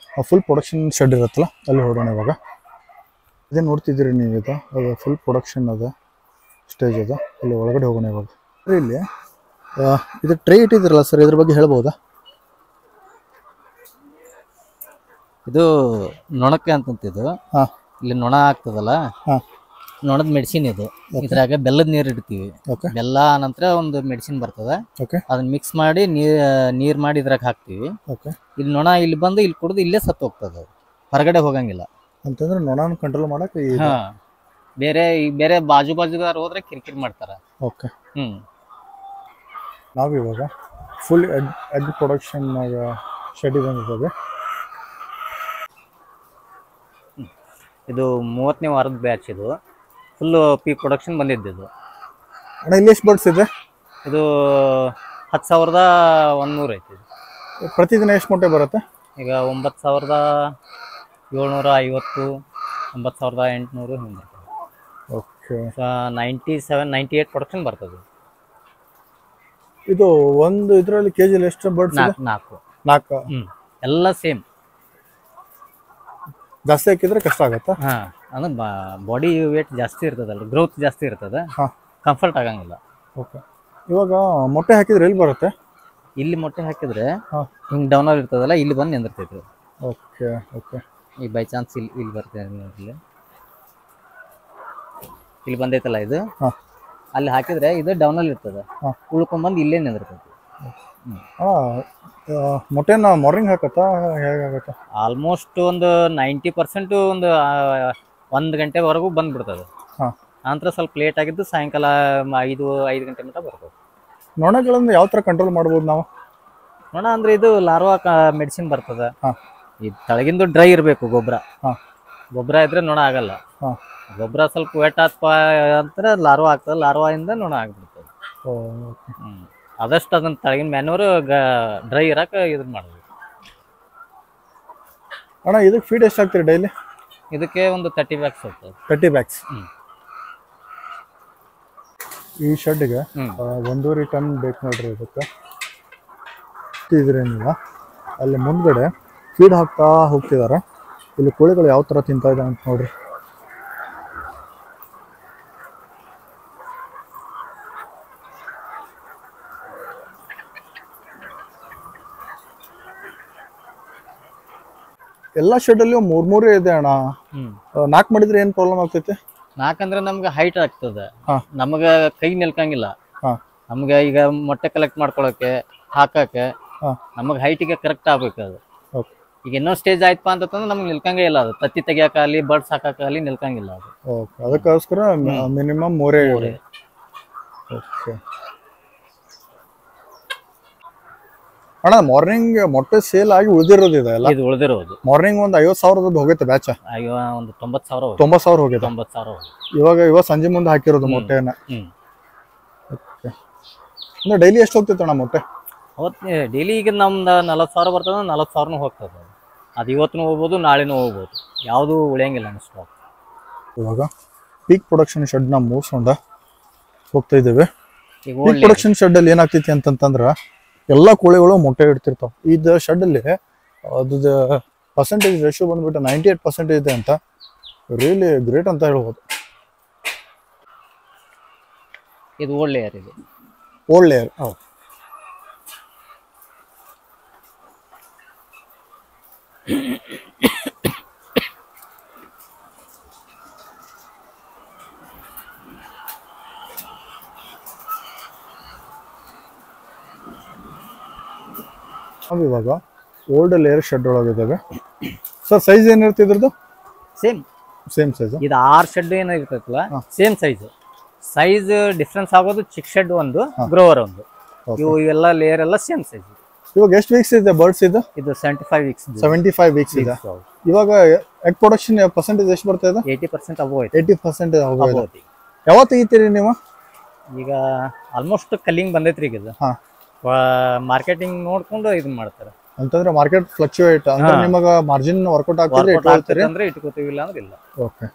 S2: ಫುಲ್ ಪ್ರೊಡಕ್ಷನ್ ಶೆಡ್ ಇರುತ್ತಲ್ಲ ಅಲ್ಲಿ ಹೊರಡೋಣ. ಇವಾಗ ಇದೇ ನೋಡ್ತಿದ್ದೀರಿ ನೀವು, ಇದು ಅದು ಫುಲ್ ಪ್ರೊಡಕ್ಷನ್ ಅದ ಸ್ಟೇಜ್ ಅದ. ಅಲ್ಲಿ ಒಳಗಡೆ ಹೋಗೋಣ ಇವಾಗ. ಇಲ್ಲಿ ಇದು ಟ್ರೇ ಇಟ್ಟಿದ್ದೀರಲ್ಲ ಸರ್, ಇದ್ರ ಬಗ್ಗೆ ಹೇಳ್ಬೋದಾ?
S1: ಇದು ನೊಣಕ್ಕೆ ಅಂತಂತಿದ್ದು. ಇಲ್ಲಿ ನೊಣ ಆಗ್ತದಲ್ಲ, ನೊಣದ ಮೆಡಿಸಿನ್ ಇದು. ಇದ್ರಾಗ ಬೆಲ್ಲದ ನೀರು ಇಡ್ತೀವಿ. ಬೆಲ್ಲ ನಂತರ ಒಂದು ಮೆಡಿಸಿನ್ ಬರ್ತದೆ, ಅದನ್ನ ಮಿಕ್ಸ್ ಮಾಡಿ ನೀರ್ ಮಾಡಿ ಇದ್ರಾಗ ಹಾಕ್ತಿವಿ. ಇಲ್ಲಿ ನೊಣ ಇಲ್ಲಿ ಬಂದು ಇಲ್ಲಿ ಕುಡಿದು ಇಲ್ಲೇ ಸತ್ತು ಹೋಗ್ತದೆ, ಹೊರಗಡೆ ಹೋಗಂಗಿಲ್ಲ.
S2: ಅಂತಂದ್ರೆ ನೊಣನ ಕಂಟ್ರೋಲ್ ಮಾಡಕ್
S1: ಬೇರೆ ಬಾಜುದಾರ ಹೋದ್ರೆ ಕಿರಿಕಿರಿ ಮಾಡ್ತಾರ.
S2: ಓಕೆ. ನಾವಿವಾಗ ಫುಲ್ ಎಗ್ ಪ್ರೊಡಕ್ಷನ್ ಶೆಡ್ ಬಂದಿದ್ದೇವೆ. ಇದು 30ನೇ ವಾರದ ಬ್ಯಾಚ್. ಇದು
S1: ಫುಲ್ಲು ಪೀಕ್ ಪ್ರೊಡಕ್ಷನ್ ಬಂದಿದ್ದು ಇದು.
S2: ಅಣ್ಣ ಇಲ್ಲಿ ಎಷ್ಟು ಬರ್ಡ್ಸ್ ಇದೆ?
S1: ಇದು 10,100 ಐತಿ ಇದು.
S2: ಪ್ರತಿದಿನ ಎಷ್ಟು ಮೊಟ್ಟೆ ಬರುತ್ತೆ?
S1: ಈಗ 9,750, 9,800 ಹಿಂಗೆ ಬರ್ತದೆ.
S2: ಓಕೆ.
S1: 97, 98 ಪ್ರೊಡಕ್ಷನ್ ಬರ್ತದೆ.
S2: ಇದು ಒಂದು ಇದರಲ್ಲಿ ಕೆ ಜಿಲಿ ಎಷ್ಟು ಬರ್ಡ್ಸ್ ಇದೆ? 4.
S1: ಎಲ್ಲ ಸೇಮ್.
S2: ಜಾಸ್ತಿ ಹಾಕಿದ್ರೆ ಕಷ್ಟ ಆಗುತ್ತಾ?
S1: ಹಾಂ, ಅಂದ್ರೆ ಬಾಡಿ ವೇಟ್ ಜಾಸ್ತಿ ಇರ್ತದಲ್ಲ, ಗ್ರೋತ್ ಜಾಸ್ತಿ ಇರ್ತದೆ, ಕಂಫರ್ಟ್ ಆಗಂಗಿಲ್ಲ.
S2: ಓಕೆ. ಇವಾಗ ಮೊಟ್ಟೆ ಹಾಕಿದ್ರೆ ಎಲ್ಲಿ ಬರುತ್ತೆ?
S1: ಇಲ್ಲಿ ಮೊಟ್ಟೆ ಹಾಕಿದ್ರೆ ಹಿಂಗೆ ಡೌನಲ್ಲಿ ಇರ್ತದಲ್ಲ, ಇಲ್ಲಿ ಬಂದು ನಿಂದಿರ್ತೈತಿ.
S2: Okay okay.
S1: ಈಗ ಬೈ ಚಾನ್ಸ್ ಇಲ್ಲಿ ಬರ್ತದೆ, ಇಲ್ಲಿ ಬಂದೈತಲ್ಲ ಇದು, ಅಲ್ಲಿ ಹಾಕಿದ್ರೆ ಇದು ಡೌನಲ್ಲಿ ಇರ್ತದೆ, ಉಳ್ಕೊಂಬಂದು ಇಲ್ಲೇ ನಿಂದಿರ್ತೈತಿ.
S2: ಮೊಟ್ಟೆನ ಮಾರ್ನಿಂಗ್ ಹಾಕತ್ತಾ ಹೇಗಾಗತ್ತಾ?
S1: ಆಲ್ಮೋಸ್ಟ್ ಒಂದು 90% ಒಂದು 1 ಗಂಟೆವರೆಗೂ ಬಂದ್ಬಿಡ್ತದೆ. ನಂತರ ಸ್ವಲ್ಪ ಲೇಟ್ ಆಗಿದ್ದು ಸಾಯಂಕಾಲ 5 ಗಂಟೆ ಮಟ್ಟ ಬರ್ತದೆ.
S2: ನೊಣಗಳಿಂದ ಯಾವ ಥರ ಕಂಟ್ರೋಲ್ ಮಾಡ್ಬೋದು ನಾವು?
S1: ನೊಣ ಅಂದ್ರೆ ಇದು ಲಾರ್ವಾ ಮೆಡಿಸಿನ್ ಬರ್ತದೆ. ಇದು ತಳಗಿಂದು ಡ್ರೈ ಇರಬೇಕು ಗೊಬ್ಬರ. ಗೊಬ್ಬರ ಇದ್ರೆ ನೊಣ ಆಗಲ್ಲ. ಗೊಬ್ಬರ ಸ್ವಲ್ಪ ವೆಟ್ ಆತ್ಪ ಅಂತಾರೆ ಲಾರ್ವಾ ಆಗ್ತದೆ, ಲಾರ್ವಾಯಿಂದ ನೊಣ ಆಗ್ಬಿಡ್ತದೆ. ಆದಷ್ಟು ಅದನ್ನ ತಳಗಿನ ಮ್ಯಾನೂರು ಡ್ರೈ ಇರಕ್ಕೆ ಇದನ್ನ ಮಾಡಬೇಕು.
S2: ಅಣ್ಣ ಇದಕ್ಕೆ ಫೀಡ್ ಎಷ್ಟು ಹಾಕ್ತೀರಿ ಡೈಲಿ?
S1: ಇದಕ್ಕೆ ಒಂದು 30 ಬ್ಯಾಗ್ಸ್ ಹೋಗ್ತದೆ.
S2: 30 ಬ್ಯಾಗ್ಸ್. ಈ ಶೆಡ್ಗೆ 1.5 ಟನ್ ಬೇಕು ನೋಡ್ರಿ ಇದಕ್ಕೆ. ಇದ್ರೆ ನೀವು ಅಲ್ಲಿ ಮುಂದ್ಗಡೆ ಫೀಡ್ ಹಾಕ್ತಾ ಹೋಗ್ತಿದ್ದಾರೆ. ಇಲ್ಲಿ ಕೋಳಿಗಳು ಯಾವ ಥರ ತಿಂತಾ ಇದೆ ಅಂತ ನೋಡ್ರಿ. ಎಲ್ಲ ಶೆಡ್ಡಲ್ಲಿ 3 ಇದೆ ಅಣ್ಣ. 4 ಮಾಡಿದ್ರೆ ಏನ್ ಪ್ರಾಬ್ಲಮ್ ಆಗ್ತೈತೆ?
S1: 4 ಅಂದ್ರೆ ನಮ್ಗೆ ಹೈಟ್ ಆಗ್ತದೆ, ನಮ್ಗೆ ಕೈ ನಿಲ್ಕಂಗಿಲ್ಲ. ನಮ್ಗೆ ಈಗ ಮೊಟ್ಟೆ ಕಲೆಕ್ಟ್ ಮಾಡ್ಕೊಳಕ್ಕೆ ಹಾಕಕ್ಕೆ ನಮಗೆ ಹೈಟಿಗೆ ಕರೆಕ್ಟ್ ಆಗ್ಬೇಕು ಅದು. ಈಗ ಇನ್ನೊಂದು ಸ್ಟೇಜ್ ಆಯ್ತಪ್ಪ ಅಂತಂದ್ರೆ ನಮ್ಗೆ ನಿಲ್ಕಂಗೇ ಇಲ್ಲ ಅದು. ತತ್ತಿ ತೆಗಿಯಕಾಗಲಿ ಬರ್ಡ್ಸ್ ಹಾಕಕ್ಕಾಗಲಿ ನಿಲ್ಕಂಗಿಲ್ಲ ಅದು.
S2: ಅದಕ್ಕೋಸ್ಕರ ಮಿನಿಮಮ್ 3. ಓಕೆ ಅಣ್ಣ, ಮಾರ್ನಿಂಗ್ ಮೊಟ್ಟೆ ಸೇಲ್ ಆಗಿ ಉಳಿದಿರೋದು ಇದೆ ಅಲ್ಲ?
S1: ಇದು ಉಳಿದಿರೋದು
S2: ಮಾರ್ನಿಂಗ್ ಒಂದು 50,000 ಹೋಗೈತೆ ಬ್ಯಾಚ್.
S1: ಅಯ್ಯೋ, ಒಂದು 90,000
S2: ಹೋಗೈತೆ.
S1: 90,000
S2: ಇವಾಗ ಸಂಜೆ ಮುಂದೆ ಹಾಕಿರೋದು ಮೊಟ್ಟೆನ. ಅಂದ್ರೆ ಡೈಲಿ ಎಷ್ಟು ಹೋಗ್ತೈತೆ ಅಣ್ಣ ಮೊಟ್ಟೆ?
S1: ಅವತ್ತು ಡೈಲಿ ಈಗ ನಮ್ದು 40,000 ಬರ್ತದೆ, 40,000 ಹೋಗ್ತದೆ. ಅದು ಇವತ್ತು ಹೋಗ್ಬೋದು, ನಾಳೆನೂ ಹೋಗ್ಬೋದು, ಯಾವುದು ಉಳಿಯಂಗಿಲ್ಲ ಅನಿಸ್ತು.
S2: ಇವಾಗ ಪೀಕ್ ಪ್ರೊಡಕ್ಷನ್ ಶೆಡ್ನ ಮುಗಿಸ್ಕೊಂಡು ಹೋಗ್ತಾ ಇದ್ದೇವೆ. ಪೀಕ್ ಪ್ರೊಡಕ್ಷನ್ ಶೆಡ್ ಅಲ್ಲಿ ಏನಾಗ್ತೈತಿ ಅಂತಂದ್ರೆ ಎಲ್ಲ ಕೋಳಿಗಳು ಮೊಟ್ಟೆ ಇಡ್ತಿರ್ತಾವ. ಇದು ಶೆಡ್ ಅಲ್ಲಿ ಅದ್ರ ಪರ್ಸೆಂಟೇಜ್ ರೇಷಿಯೋ ಬಂದ್ಬಿಟ್ಟು 98% ಇದೆ ಅಂತ. ರಿಯಲಿ ಗ್ರೇಟ್ ಅಂತ ಹೇಳ್ಬೋದು.
S1: ಇದು ಓಲ್ಡ್ ಲೇಯರ್. ಇದು
S2: ಓಲ್ಡ್ ಲೇಯರ್. ಹೌದು. ಇವಾಗ ಓಲ್ಡ್ ಲೇಯರ್ ಶೆಡ್ ಒಳಗಿದ್ದಾವೆ. ಸರ್ ಸೈಜ್ ಏನಿರುತ್ತೆ ಇದ್ರದ್ದು?
S1: Same
S2: size.
S1: ಇದು 6 ಶೆಡ್ ಏನಿರ್ತೈತಲ್ಲ ಸೇಮ್ ಸೈಜ್ ಡಿಫ್ರೆನ್ಸ್ ಆಗೋದು ಚಿಕ್ ಶೆಡ್ ಒಂದು, ಗ್ರೋವರ್ ಒಂದು. ಇವೆಲ್ಲ ಲೇಯರ್ ಎಲ್ಲ ಸೇಮ್ ಸೈಜ್.
S2: ಇವಾಗ ಎಷ್ಟು ವೀಕ್ಸ್ ಇದೆ ಬರ್ಡ್ಸ್ ಇದು?
S1: ಇದು 75 ವೀಕ್ಸ್.
S2: 75 ವೀಕ್ಸ್ ಇದೆ. ಇವಾಗ ಎಗ್ ಪ್ರೊಡಕ್ಷನ್ ಪರ್ಸೆಂಟೇಜ್ ಎಷ್ಟು ಬರ್ತಾ ಇದೆ?
S1: 80% ಅಬೋವ್ ಐತೆ.
S2: 80% ಅಬೋವ್ ಐತೆ. ಯಾವತ್ತು ತೆಗಿತೀರಿ ನೀವು?
S1: ಈಗ ಆಲ್ಮೋಸ್ಟ್ ಕಲ್ಲಿಂಗ್ ಬಂದೈತ್ರಿ ಈಗ. ಇದು ಮಾರ್ಕೆಟಿಂಗ್ ನೋಡ್ಕೊಂಡು ಇದನ್ನ ಮಾಡ್ತಾರೆ.
S2: ಅಂತಂದ್ರೆ ಮಾರ್ಕೆಟ್ ಫ್ಲಕ್ಚುಯೇಟ್ ಅಂದ್ರೆ ನಿಮಗೆ ಮಾರ್ಜಿನ್ ವರ್ಕೌಟ್ ಆಗ್ತದೆ
S1: ಅಂದ್ರೆ ಇಟ್ಕೋತೀವಿ, ಇಲ್ಲ ಅಂದ್ರೆ ಇಲ್ಲ.
S2: ಓಕೆ.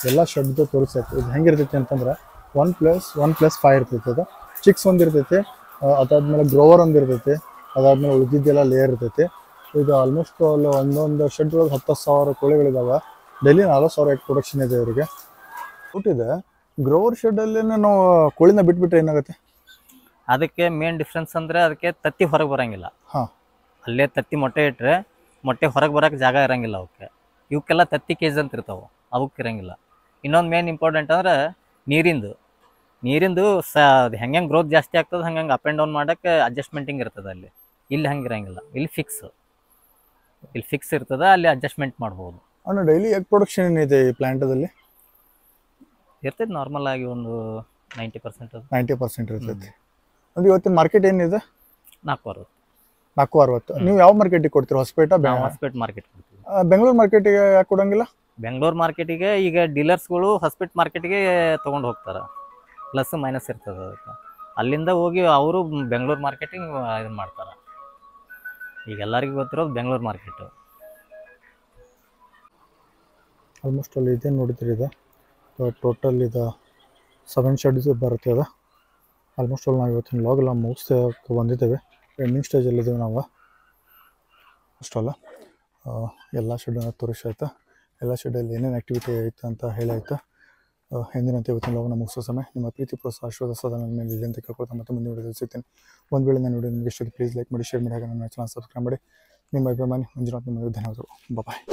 S2: ಎಲ್ಲ ಶೆಡ್ ತೋರಿಸೈತೆ. ಇದು ಹೆಂಗಿರ್ತೈತಿ ಅಂತಂದ್ರೆ 1+1+5 ಇರ್ತೈತಿ. ಅದು ಚಿಕ್ಸ್ ಒಂದು ಇರ್ತೈತಿ, ಅದಾದ್ಮೇಲೆ ಗ್ರೋವರ್ ಒಂದು ಇರ್ತೈತಿ, ಅದಾದ್ಮೇಲೆ ಉಳಿದಿದ್ದೆಲ್ಲ ಲೇಯರ್ ಇರ್ತೈತಿ. ಇದು ಆಲ್ಮೋಸ್ಟ್ ಅಲ್ಲಿ ಒಂದೊಂದು ಶೆಡ್ ಒಳಗೆ 10,000 ಕೋಳಿಗಳಿದಾವೆ. ಡೈಲಿ 4,000 ಎಗ್ ಪ್ರೊಡಕ್ಷನ್ ಇದೆ ಇವರಿಗೆ. ಊಟಿದೆ ಗ್ರೋವರ್ ಶೆಡ್ ಅಲ್ಲಿ ನಾವು ಕೋಳಿನ ಬಿಟ್ಬಿಟ್ರೆ ಏನಾಗುತ್ತೆ?
S1: ಅದಕ್ಕೆ ಮೇನ್ ಡಿಫ್ರೆನ್ಸ್ ಅಂದ್ರೆ ಅದಕ್ಕೆ ತತ್ತಿ ಹೊರಗೆ ಬರಂಗಿಲ್ಲ. ಅಲ್ಲೇ ತತ್ತಿ ಮೊಟ್ಟೆ ಇಟ್ರೆ ಮೊಟ್ಟೆ ಹೊರಗೆ ಬರಕ್ಕೆ ಜಾಗ ಇರಂಗಿಲ್ಲ ಅವಕ್ಕೆ. ಇವಕ್ಕೆಲ್ಲ ತತ್ತಿ ಕೇಜ್ ಅಂತ ಇರ್ತಾವೆ, ಅವಕ್ಕೆ ಇರಂಗಿಲ್ಲ. ಇನ್ನೊಂದು ಮೇನ್ ಇಂಪಾರ್ಟೆಂಟ್ ಅಂದ್ರೆ ನೀರಿಂದು ಅದು ಹೆಂಗೆ ಗ್ರೋತ್ ಜಾಸ್ತಿ ಆಗ್ತದೆ ಹಂಗೆ ಅಪ್ ಆ್ಯಂಡ್ ಡೌನ್ ಮಾಡೋಕ್ಕೆ ಅಡ್ಜಸ್ಟ್ಮೆಂಟಿಂಗ್ ಇರ್ತದೆ ಅಲ್ಲಿ. ಇಲ್ಲಿ ಹಂಗೆ ಇರಂಗಿಲ್ಲ. ಇಲ್ಲಿ ಫಿಕ್ಸ್ ಇರ್ತದೆ, ಅಲ್ಲಿ ಅಡ್ಜಸ್ಟ್ಮೆಂಟ್ ಮಾಡ್ಬೋದು.
S2: ಅಣ್ಣ ಡೈಲಿ ಎಗ್ ಪ್ರೊಡಕ್ಷನ್ ಏನಿದೆ ಈ ಪ್ಲಾಂಟದಲ್ಲಿ?
S1: ಇರ್ತೈತೆ ನಾರ್ಮಲ್ ಆಗಿ ಒಂದು
S2: 90% ಇರ್ತೈತಿ. ಅಂದ್ರೆ ಇವತ್ತಿನ ಮಾರ್ಕೆಟ್ ಏನಿದೆ?
S1: 460.
S2: 460. ನೀವು ಯಾವ ಮಾರ್ಕೆಟಿಗೆ ಕೊಡ್ತೀರಾ? ಹೊಸಪೇಟೆ?
S1: ಹೊಸಪೇಟೆ ಮಾರ್ಕೆಟ್ ಕೊಡ್ತೀವಿ.
S2: ಬೆಂಗಳೂರು ಮಾರ್ಕೆಟಿಗೆ ಯಾಕೆ ಕೊಡಂಗಿಲ್ಲ?
S1: ಬೆಂಗಳೂರು ಮಾರ್ಕೆಟಿಗೆ ಈಗ ಡೀಲರ್ಸ್ಗಳು ಹಾಸ್ಪಿಟ್ ಮಾರ್ಕೆಟಿಗೆ ತೊಗೊಂಡು ಹೋಗ್ತಾರೆ, ಪ್ಲಸ್ ಮೈನಸ್ ಇರ್ತದೆ ಅದಕ್ಕೆ. ಅಲ್ಲಿಂದ ಹೋಗಿ ಅವರು ಬೆಂಗಳೂರು ಮಾರ್ಕೆಟಿಂಗ್ ಇದನ್ನು ಮಾಡ್ತಾರೆ. ಈಗ ಎಲ್ಲರಿಗೂ ಗೊತ್ತಿರೋದು ಬೆಂಗಳೂರು ಮಾರ್ಕೆಟು.
S2: ಆಲ್ಮೋಸ್ಟ್ ಅಲ್ಲಿ ಇದೇನು ನೋಡಿದ್ರಿ ಇದು ಟೋಟಲ್ ಇದು 7 ಶೆಡ್ಸ್ ಬರುತ್ತೆ ಅದು. ಆಲ್ಮೋಸ್ಟ್ ಅಲ್ಲಿ ನಾವು ಇವತ್ತಿನ ಲಾಗೆಲ್ಲ ಮುಗಿಸ್ತಾ ಬಂದಿದ್ದೇವೆ, ಎಂಡಿಂಗ್ ಸ್ಟೇಜಲ್ಲಿದ್ದೇವೆ ನಾವು. ಅಷ್ಟಲ್ಲ ಎಲ್ಲ ಶೆಡ್ಡನ್ನು ತೋರಿಸಾಯ್ತು, ಎಲ್ಲ ಶೆಡ್ಡಲ್ಲಿ ಏನೇನು ಆ್ಯಕ್ಟಿವಿಟಿ ಆಯಿತು ಅಂತ ಹೇಳಾಯ್ತು. ಎಂದಿನಂತೆ ಇವತ್ತಿನ ಲಾಗನ್ನ ಮುಗಿಸೋ ಸಮಯ. ನಿಮ್ಮ ಪ್ರೀತಿ ಪ್ರೋತ್ಸಾಹ ಆಶೀರ್ವಾದ ಸದಾ ನನ್ನ ಮೇಲೆ ಇದೆ ಅಂತ ಕೇಳ್ಕೊಳ್ತಾ ಮತ್ತೆ ಮುಂದಿನ ವಿಡಿಯೋದಲ್ಲಿ ಸಿಗ್ತೀನಿ. ಒಂದು ವೇಳೆ ನಾನು ವಿಡಿಯೋ ನಿಮಗೆ ಇಷ್ಟ ಪ್ಲೀಸ್ ಲೈಕ್ ಮಾಡಿ, ಶೇರ್ ಮಾಡಿ, ಹಾಗೆ ನನ್ನ ಚಾನಲ್ ಸಬ್ಸ್ಕ್ರೈಬ್ ಮಾಡಿ. ನಿಮ್ಮ ಅಭಿಮಾನಿ ಮಂಜುನಾಥ್, ನಿಮಗೆ ಧನ್ಯವಾದಗಳು. ಬಾಯ್.